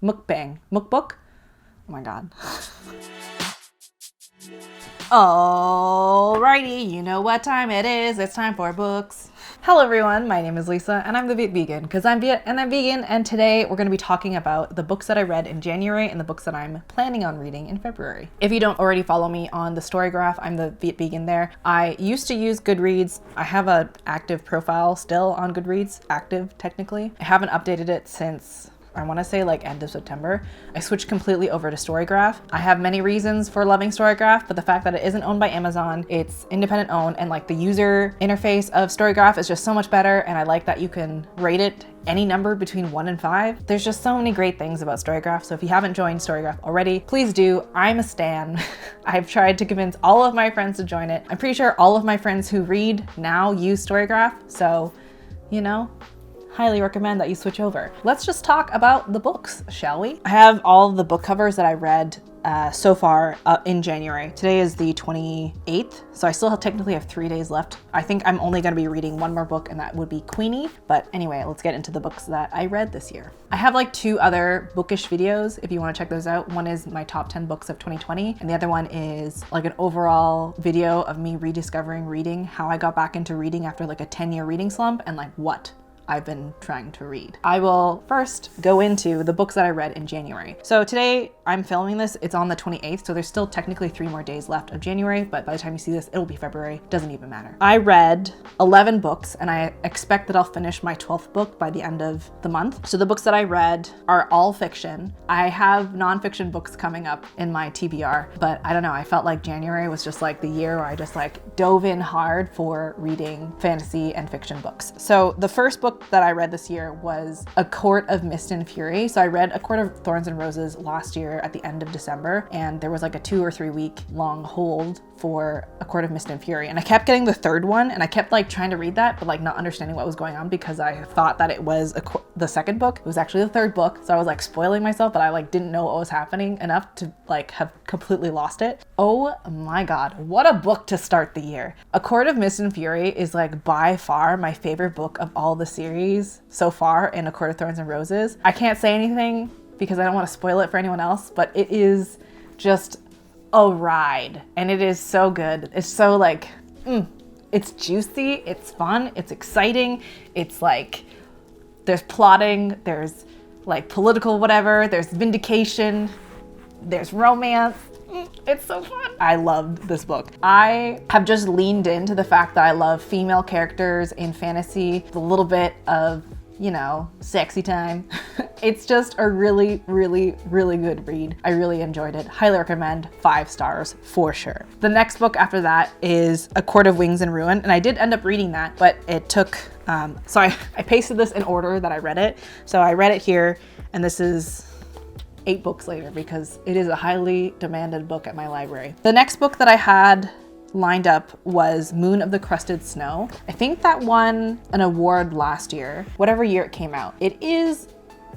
Mukbang. Mukbook? Oh my God. Alrighty, you know what time it is. It's time for books. Hello everyone, my name is Lisa and I'm the Viet vegan because I'm Viet and I'm vegan, and today we're going to be talking about the books that I read in January and the books that I'm planning on reading in February. If you don't already follow me on the Storygraph, I'm the Viet vegan there. I used to use Goodreads. I have an active profile still on Goodreads, active technically. I haven't updated it since I want to say like end of September. I switched completely over to Storygraph. I have many reasons for loving Storygraph, but the fact that it isn't owned by Amazon, it's independent owned, and like the user interface of Storygraph is just so much better, and I like that you can rate it any number between 1 and 5. There's just so many great things about Storygraph, so if you haven't joined Storygraph already, please do. I'm a stan. I've tried to convince all of my friends to join it. I'm pretty sure all of my friends who read now use Storygraph, so, you know, highly recommend that you switch over. Let's just talk about the books, shall we? I have all of the book covers that I read so far in January. Today is the 28th, so I still technically have 3 days left. I think I'm only gonna be reading one more book, and that would be Queenie. But anyway, let's get into the books that I read this year. I have like 2 other bookish videos if you wanna check those out. One is my top 10 books of 2020, and the other one is like an overall video of me rediscovering reading, how I got back into reading after like a 10-year reading slump, and like what I've been trying to read. I will first go into the books that I read in January. So today I'm filming this, it's on the 28th, so there's still technically 3 more days left of January, but by the time you see this, it'll be February. Doesn't even matter. I read 11 books, and I expect that I'll finish my 12th book by the end of the month. So the books that I read are all fiction. I have nonfiction books coming up in my TBR, but I don't know, I felt like January was just like the year where I just like dove in hard for reading fantasy and fiction books. So the first book that I read this year was A Court of Mist and Fury. So I read A Court of Thorns and Roses last year at the end of December, and there was like a 2 or 3 week long hold for A Court of Mist and Fury, and I kept getting the 3rd one, and I kept like trying to read that but like not understanding what was going on because I thought that it was the 2nd book. It was actually the 3rd book, so I was like spoiling myself, but I like didn't know what was happening enough to like have completely lost it. Oh my god, what a book to start the year. A Court of Mist and Fury is like by far my favorite book of all the series so far in A Court of Thorns and Roses. I can't say anything because I don't want to spoil it for anyone else, but it is just a ride, and it is so good. It's so like, it's juicy, it's fun, it's exciting, it's like, there's plotting, there's like political whatever, there's vindication, there's romance. It's so fun. I loved this book. I have just leaned into the fact that I love female characters in fantasy, a little bit of, you know, sexy time. It's just a really, really, really good read. I really enjoyed it. Highly recommend. 5 stars for sure. The next book after that is A Court of Wings and Ruin, and I did end up reading that, but it took, so I pasted this in order that I read it. So I read it here, and this is 8 books later because it is a highly demanded book at my library. The next book that I had lined up was Moon of the Crusted Snow. I think that won an award last year, whatever year it came out. It is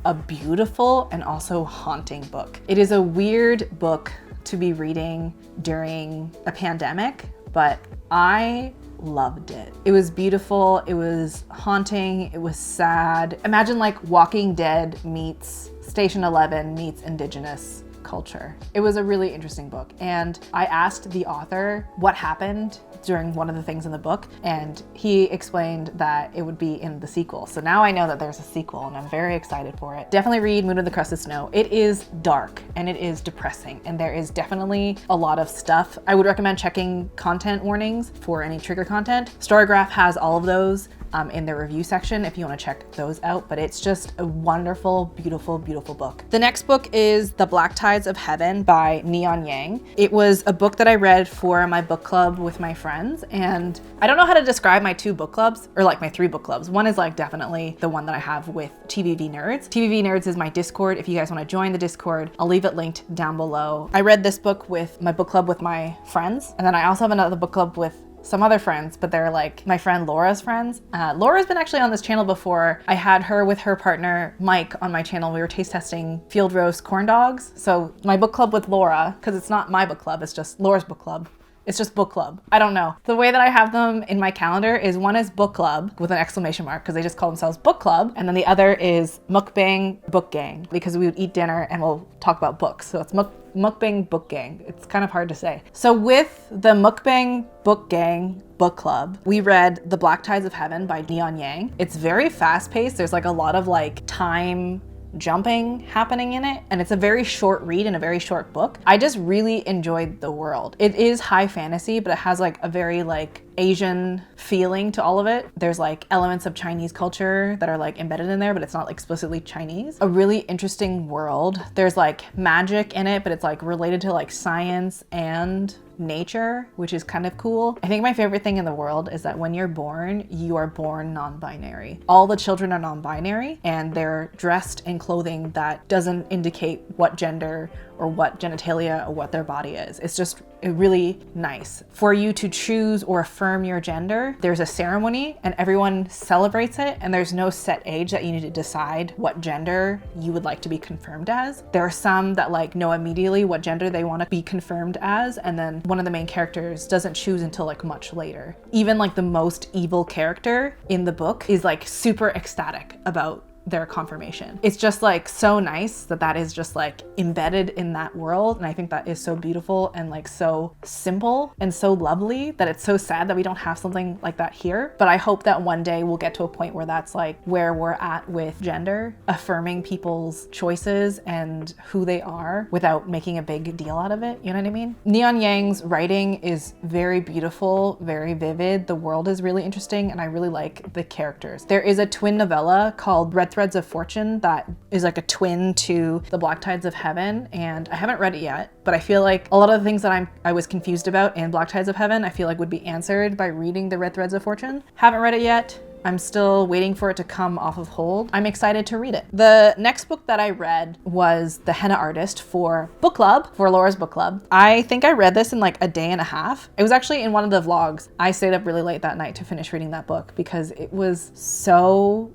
a beautiful and also haunting book. It is a weird book to be reading during a pandemic, but I loved it. It was beautiful, it was haunting, it was sad. Imagine like Walking Dead meets Station 11 meets Indigenous culture. It was a really interesting book, and I asked the author what happened during one of the things in the book, and he explained that it would be in the sequel. So now I know that there's a sequel, and I'm very excited for it. Definitely read Moon of the Crusted Snow. It is dark and it is depressing, and there is definitely a lot of stuff. I would recommend checking content warnings for any trigger content. Storygraph has all of those in the review section if you want to check those out, but it's just a wonderful, beautiful, beautiful book. The next book is The Black Tides of Heaven by Neon Yang. It was a book that I read for my book club with my friends, and I don't know how to describe my 2 book clubs, or like my 3 book clubs. One is like definitely the one that I have with TVV Nerds. TVV Nerds is my Discord. If you guys want to join the Discord, I'll leave it linked down below. I read this book with my book club with my friends, and then I also have another book club with some other friends, but they're like my friend Laura's friends. Laura's been actually on this channel before. I had her with her partner Mike on my channel. We were taste testing field roast corn dogs. So my book club with Laura, because it's not my book club, it's just Laura's book club, It's just book club. I don't know. The way that I have them in my calendar is one is book club with an exclamation mark because they just call themselves book club. And then the other is mukbang book gang because we would eat dinner and we'll talk about books. So it's mukbang book gang. It's kind of hard to say. So with the mukbang book gang book club, we read The Black Tides of Heaven by Neon Yang. It's very fast paced. There's like a lot of like time jumping happening in it, and it's a very short read and a very short book. I just really enjoyed the world. It is high fantasy, but it has like a very like Asian feeling to all of it. There's like elements of Chinese culture that are like embedded in there, but it's not explicitly Chinese. A really interesting world. There's like magic in it, but it's like related to like science and nature, which is kind of cool. I think my favorite thing in the world is that when you're born, you are born non-binary. All the children are non-binary and they're dressed in clothing that doesn't indicate what gender or what genitalia or what their body is. It's just really nice. For you to choose or affirm your gender, there's a ceremony and everyone celebrates it, and there's no set age that you need to decide what gender you would like to be confirmed as. There are some that like know immediately what gender they want to be confirmed as, and then one of the main characters doesn't choose until like much later. Even like the most evil character in the book is like super ecstatic about their confirmation. It's just like so nice that that is just like embedded in that world, and I think that is so beautiful and like so simple and so lovely that it's so sad that we don't have something like that here. But I hope that one day we'll get to a point where that's like where we're at with gender, affirming people's choices and who they are without making a big deal out of it. You know what I mean? Neon Yang's writing is very beautiful, very vivid. The world is really interesting, and I really like the characters. There is a twin novella called Red Threads of Fortune that is like a twin to The Black Tides of Heaven, and I haven't read it yet, but I feel like a lot of the things that I was confused about in Black Tides of Heaven, I feel like would be answered by reading the Red Threads of Fortune. Haven't read it yet. I'm still waiting for it to come off of hold. I'm excited to read it. The next book that I read was The Henna Artist for book club, for Laura's book club. I think I read this in like a day and a half. It was actually in one of the vlogs. I stayed up really late that night to finish reading that book because it was so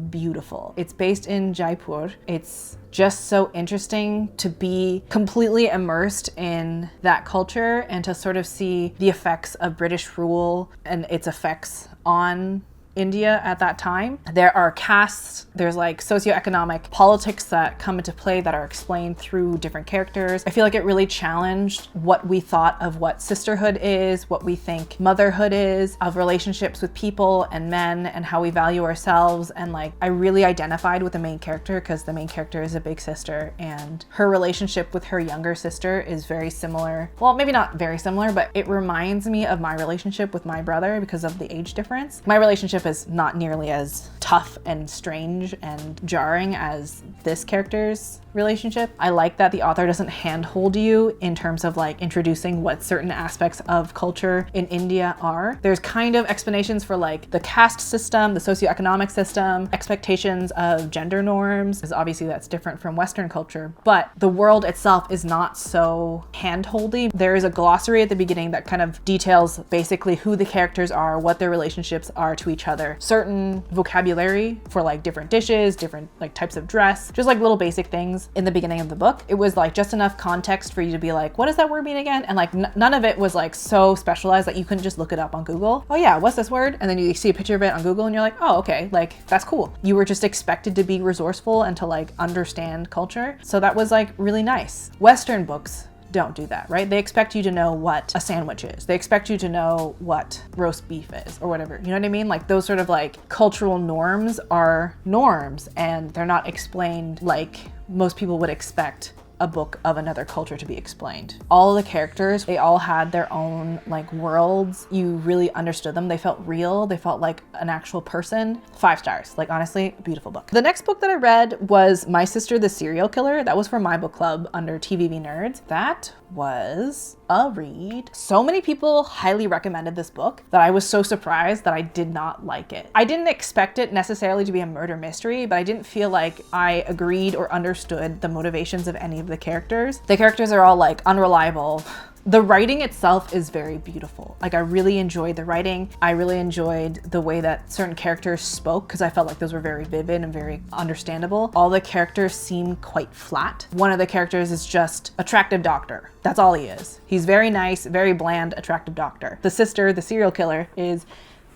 beautiful. It's based in Jaipur. It's just so interesting to be completely immersed in that culture and to sort of see the effects of British rule and its effects on India at that time. There are castes, there's like socioeconomic politics that come into play that are explained through different characters. I feel like it really challenged what we thought of what sisterhood is, what we think motherhood is, of relationships with people and men and how we value ourselves. And like, I really identified with the main character because the main character is a big sister, and her relationship with her younger sister is very similar. Well, maybe not very similar, but it reminds me of my relationship with my brother because of the age difference. My relationship is not nearly as tough and strange and jarring as this character's relationship. I like that the author doesn't handhold you in terms of like introducing what certain aspects of culture in India are. There's kind of explanations for like the caste system, the socioeconomic system, expectations of gender norms, because obviously that's different from Western culture, but the world itself is not so handholdy. There is a glossary at the beginning that kind of details basically who the characters are, what their relationships are to each other, certain vocabulary for like different dishes, different like types of dress, just like little basic things in the beginning of the book. It was like just enough context for you to be like, what does that word mean again? And like none of it was like so specialized that you couldn't just look it up on Google. Oh yeah, what's this word? And then you see a picture of it on Google and you're like, oh, okay, like that's cool. You were just expected to be resourceful and to like understand culture. So that was like really nice. Western books don't do that, right? They expect you to know what a sandwich is. They expect you to know what roast beef is or whatever. You know what I mean? Like those sort of like cultural norms are norms, and they're not explained like most people would expect a book of another culture to be explained. All of the characters, they all had their own like worlds. You really understood them. They felt real. They felt like an actual person. 5 stars. Like honestly, beautiful book. The next book that I read was My Sister the Serial Killer. That was for my book club under TVV Nerds. That was a read. So many people highly recommended this book that I was so surprised that I did not like it. I didn't expect it necessarily to be a murder mystery, but I didn't feel like I agreed or understood the motivations of any of of the characters. The characters are all like unreliable. The writing itself is very beautiful. Like I really enjoyed the writing. I really enjoyed the way that certain characters spoke because I felt like those were very vivid and very understandable. All the characters seem quite flat. One of the characters is just attractive doctor. That's all he is. He's very nice, very bland, attractive doctor. The sister, the serial killer, is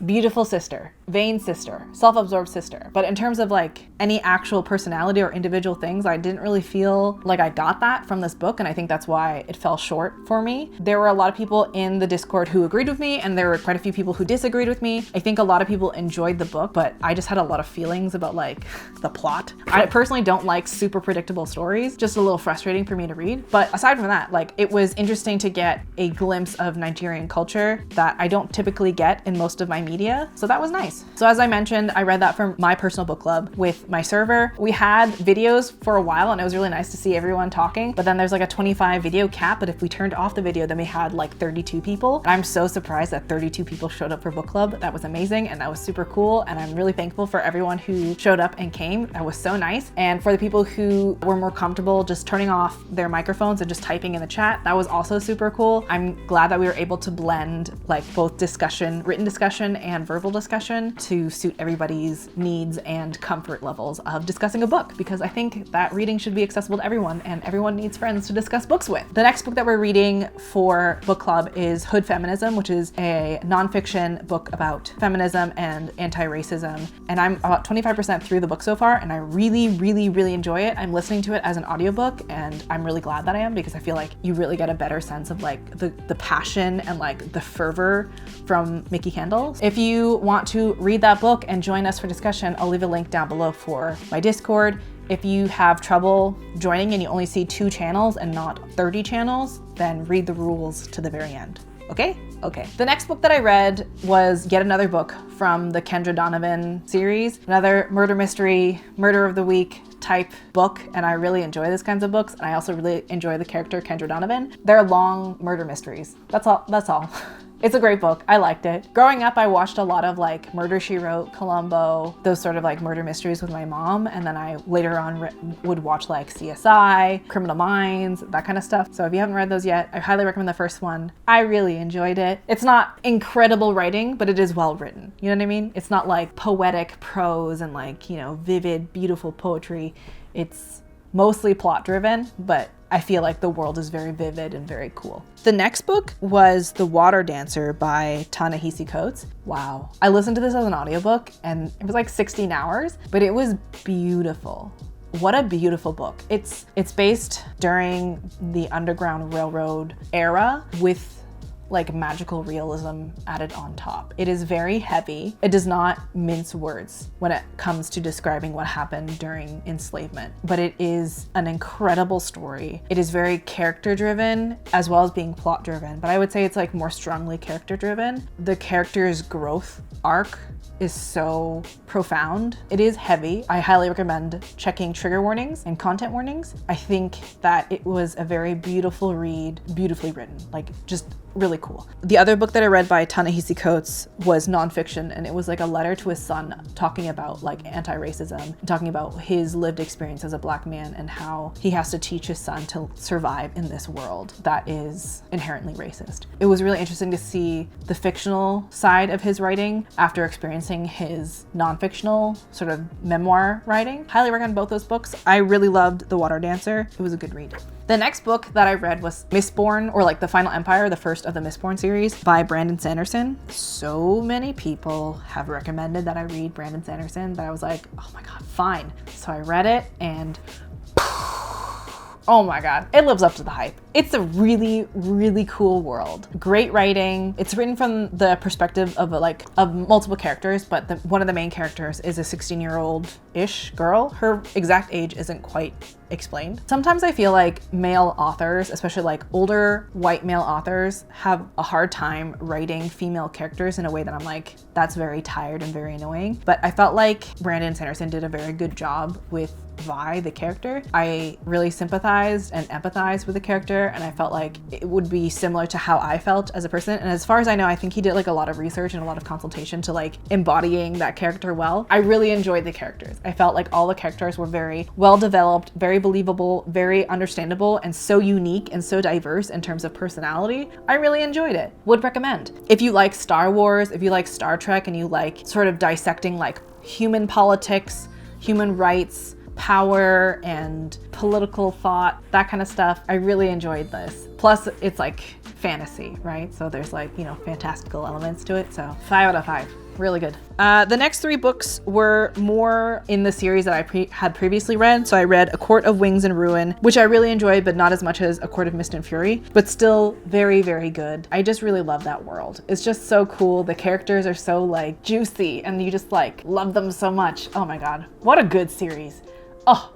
beautiful sister, vain sister, self-absorbed sister. But in terms of like any actual personality or individual things, I didn't really feel like I got that from this book, and I think that's why it fell short for me. There were a lot of people in the Discord who agreed with me, and there were quite a few people who disagreed with me. I think a lot of people enjoyed the book, but I just had a lot of feelings about like the plot. I personally don't like super predictable stories, just a little frustrating for me to read. But aside from that, like it was interesting to get a glimpse of Nigerian culture that I don't typically get in most of my media, so that was nice. So as I mentioned, I read that from my personal book club with my server. We had videos for a while and it was really nice to see everyone talking, but then there's like a 25 video cap, but if we turned off the video, then we had like 32 people. I'm so surprised that 32 people showed up for book club. That was amazing and that was super cool, and I'm really thankful for everyone who showed up and came. That was so nice. And for the people who were more comfortable just turning off their microphones and just typing in the chat, that was also super cool. I'm glad that we were able to blend like both discussion, written discussion and verbal discussion to suit everybody's needs and comfort levels of discussing a book, because I think that reading should be accessible to everyone and everyone needs friends to discuss books with. The next book that we're reading for book club is Hood Feminism, which is a nonfiction book about feminism and anti-racism. And I'm about 25% through the book so far, and I really, really, really enjoy it. I'm listening to it as an audiobook, and I'm really glad that I am, because I feel like you really get a better sense of like the passion and like the fervor from Mickey Kendall. If you want to read that book and join us for discussion, I'll leave a link down below for my Discord. If you have trouble joining and you only see 2 channels and not 30 channels, then read the rules to the very end. Okay? Okay. The next book that I read was yet another book from the Kendra Donovan series, another murder mystery, murder of the week type book, and I really enjoy these kinds of books, and I also really enjoy the character Kendra Donovan. They're long murder mysteries. That's all. It's a great book. I liked it. Growing up, I watched a lot of like Murder, She Wrote, Columbo, those sort of like murder mysteries with my mom. And then I later on would watch like CSI, Criminal Minds, that kind of stuff. So if you haven't read those yet, I highly recommend the first one. I really enjoyed it. It's not incredible writing, but it is well written. You know what I mean? It's not like poetic prose and like, you know, vivid, beautiful poetry. It's mostly plot driven, but I feel like the world is very vivid and very cool. The next book was The Water Dancer by Ta-Nehisi Coates. Wow. I listened to this as an audiobook and it was like 16 hours, but it was beautiful. What a beautiful book. It's based during the Underground Railroad era with like magical realism added on top. It is very heavy. It does not mince words when it comes to describing what happened during enslavement, but it is an incredible story. It is very character driven as well as being plot driven, but I would say it's like more strongly character driven. The character's growth arc is so profound. It is heavy. I highly recommend checking trigger warnings and content warnings. I think that it was a very beautiful read, beautifully written, like just really cool. The other book that I read by Ta-Nehisi Coates was nonfiction, and it was like a letter to his son talking about like anti-racism, talking about his lived experience as a Black man and how he has to teach his son to survive in this world that is inherently racist. It was really interesting to see the fictional side of his writing after experiencing his non-fictional sort of memoir writing. Highly recommend both those books. I really loved The Water Dancer. It was a good read. The next book that I read was Mistborn, or like The Final Empire, the first of the Mistborn series by Brandon Sanderson. So many people have recommended that I read Brandon Sanderson that I was like, oh my God, fine. So I read it and oh my God, it lives up to the hype. It's a really, really cool world. Great writing. It's written from the perspective of multiple characters, but one of the main characters is a 16-year-old-ish girl. Her exact age isn't quite explained. Sometimes I feel like male authors, especially like older white male authors, have a hard time writing female characters in a way that I'm like, that's very tired and very annoying. But I felt like Brandon Sanderson did a very good job with Vi, the character. I really sympathized and empathized with the character. and I felt like it would be similar to how I felt as a person. And as far as I know, I think he did like a lot of research and a lot of consultation to like embodying that character well. I really enjoyed the characters. I felt like all the characters were very well developed, very believable, very understandable, and so unique and so diverse in terms of personality. I really enjoyed it. Would recommend. If you like Star Wars, if you like Star Trek, and you like sort of dissecting like human politics, human rights, power, and political thought, that kind of stuff, I really enjoyed this. Plus, it's like fantasy, right? So there's like, you know, fantastical elements to it. So 5 out of 5. Really good. The next 3 books were more in the series that I had previously read. So I read A Court of Wings and Ruin, which I really enjoyed, but not as much as A Court of Mist and Fury, but still very, very good. I just really love that world. It's just so cool. The characters are so like juicy and you just like love them so much. Oh my God, what a good series. Oh,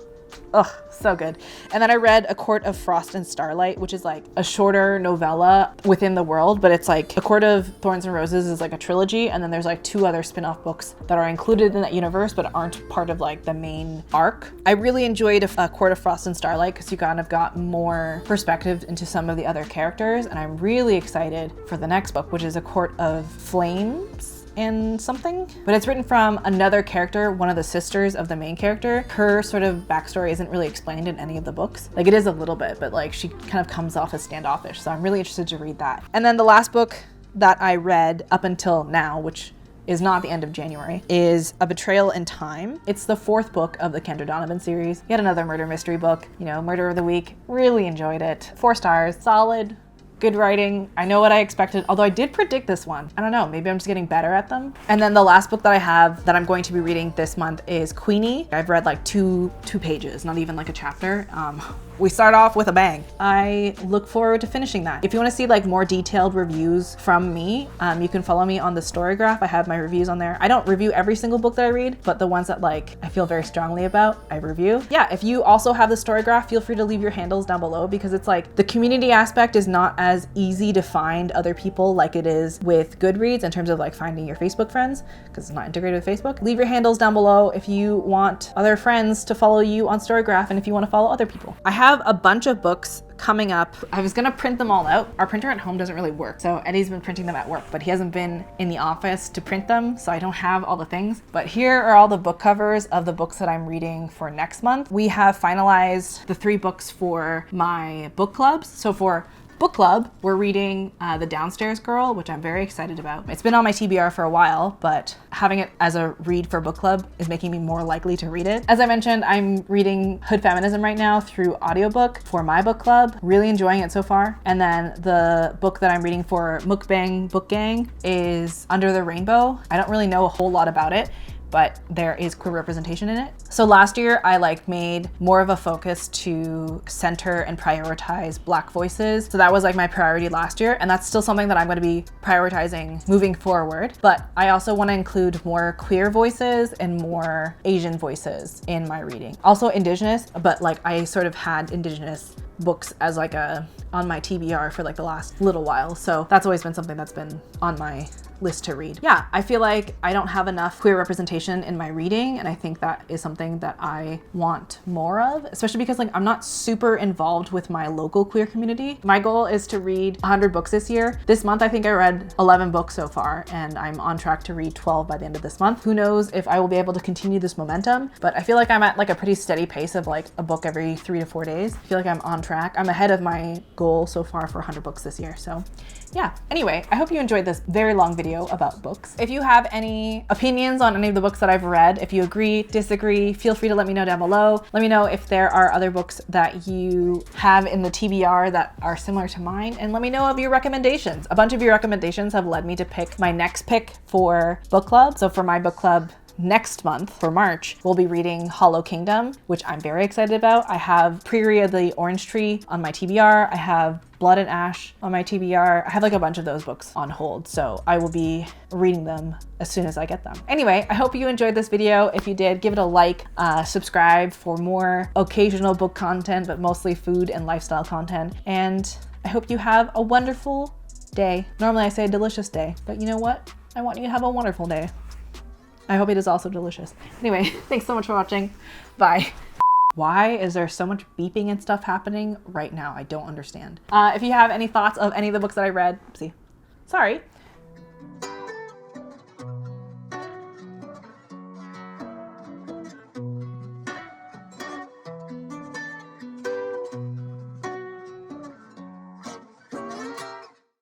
so good. And then I read A Court of Frost and Starlight, which is like a shorter novella within the world, but it's like A Court of Thorns and Roses is like a trilogy, and then there's like 2 other spin-off books that are included in that universe but aren't part of like the main arc. I really enjoyed A Court of Frost and Starlight because you kind of got more perspective into some of the other characters, and I'm really excited for the next book, which is A Court of Flames and something, but it's written from another character, one of the sisters of the main character. Her sort of backstory isn't really explained in any of the books. Like it is a little bit, but like she kind of comes off as standoffish. So I'm really interested to read that. And then the last book that I read up until now, which is not the end of January, is A Betrayal in Time. It's the 4th book of the Kendra Donovan series. Yet another murder mystery book, you know, murder of the week. Really enjoyed it. 4 stars, solid. Good writing. I know what I expected, although I did predict this one. I don't know, maybe I'm just getting better at them. And then the last book that I have that I'm going to be reading this month is Queenie. I've read like two pages, not even like a chapter. We start off with a bang. I look forward to finishing that. If you want to see like more detailed reviews from me, you can follow me on the Storygraph. I have my reviews on there. I don't review every single book that I read, but the ones that like I feel very strongly about, I review. Yeah, if you also have the Storygraph, feel free to leave your handles down below, because it's like the community aspect is not as easy to find other people like it is with Goodreads in terms of like finding your Facebook friends, because it's not integrated with Facebook. Leave your handles down below if you want other friends to follow you on Storygraph and if you want to follow other people. I have a bunch of books coming up. I was gonna print them all out. Our printer at home doesn't really work, so Eddie's been printing them at work, but he hasn't been in the office to print them, so I don't have all the things. But here are all the book covers of the books that I'm reading for next month. We have finalized the 3 books for my book clubs. So for book club, we're reading The Downstairs Girl, which I'm very excited about. It's been on my TBR for a while, but having it as a read for book club is making me more likely to read it. As I mentioned, I'm reading Hood Feminism right now through audiobook for my book club. Really enjoying it so far. And then the book that I'm reading for Mukbang Book Gang is Under the Rainbow. I don't really know a whole lot about it, but there is queer representation in it. So last year I like made more of a focus to center and prioritize Black voices. So that was like my priority last year, and that's still something that I'm going to be prioritizing moving forward. But I also want to include more queer voices and more Asian voices in my reading. Also Indigenous, but like I sort of had Indigenous books as like on my TBR for like the last little while. So that's always been something that's been on my list to read. Yeah, I feel like I don't have enough queer representation in my reading, and I think that is something that I want more of, especially because like I'm not super involved with my local queer community. My goal is to read 100 books this year. This month I think I read 11 books so far, and I'm on track to read 12 by the end of this month. Who knows if I will be able to continue this momentum, but I feel like I'm at like a pretty steady pace of like a book every 3 to 4 days. I feel like I'm on track. I'm ahead of my goal so far for 100 books this year. So yeah, anyway, I hope you enjoyed this very long video about books. If you have any opinions on any of the books that I've read, if you agree, disagree, feel free to let me know down below. Let me know if there are other books that you have in the TBR that are similar to mine, and let me know of your recommendations. A bunch of your recommendations have led me to pick my next pick for book club. So for my book club next month, for March, we'll be reading Hollow Kingdom, which I'm very excited about. I have Prairie of the Orange Tree on my TBR. I have Blood and Ash on my TBR. I have like a bunch of those books on hold, so I will be reading them as soon as I get them. Anyway, I hope you enjoyed this video. If you did, give it a like, subscribe for more occasional book content, but mostly food and lifestyle content. And I hope you have a wonderful day. Normally I say a delicious day, but you know what? I want you to have a wonderful day. I hope it is also delicious. Anyway, thanks so much for watching. Bye. Why is there so much beeping and stuff happening right now? I don't understand. If you have any thoughts of any of the books that I read, sorry.